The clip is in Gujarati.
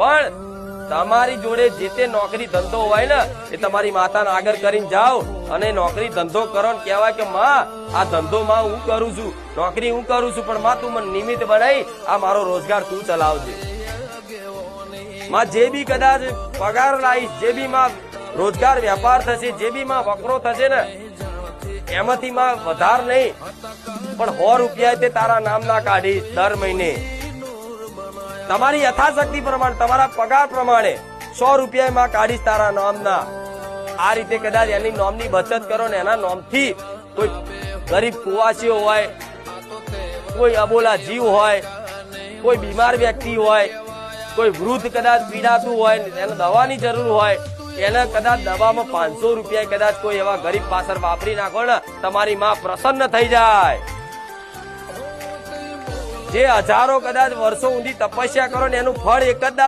પણ તમારી જોડે જે તે નોકરી ધંધો હોય ને એ તમારી માતાને આગળ કરીને જાઓ અને નોકરી ધંધો કરો ને કહેવાય કે માં આ ધંધો માં હું કરું છું, નોકરી હું કરું છું, પણ માં તું મને નિમિત્ત બનાવી આ મારો રોજગાર તું ચલાવજે. માં જે બી કદાચ પગાર લાવીશ, જે બી માં રોજગાર વેપાર થશે, જે બી માં વકરો થશે ને એમાંથી માં વધાર નહીં પણ 100 રૂપિયા તે તારા નામના કાઢીશ દર મહિને. તમારી યથાશક્તિ પ્રમાણે, તમારા પગાર પ્રમાણે 100 રૂપિયા માં કાઢીશ તારા નામના. આ રીતે કદાચ એની નામની બચત કરો ને એના નામથી કોઈ ગરીબ કુવાસીઓ હોય, કોઈ અબોલા જીવ હોય, કોઈ બીમાર વ્યક્તિ હોય, કોઈ વૃદ્ધ કદાચ પીડાતું હોય, એને દવાની જરૂર હોય, એને કદાચ દવામાં 500 રૂપિયા કદાચ કોઈ એવા ગરીબ પાછળ વાપરી નાખો ને તમારી માં પ્રસન્ન થઈ જાય. જે હજારો કદાચ વર્ષો ઊંધી તપસ્યા કરો ને એનું ફળ એક જ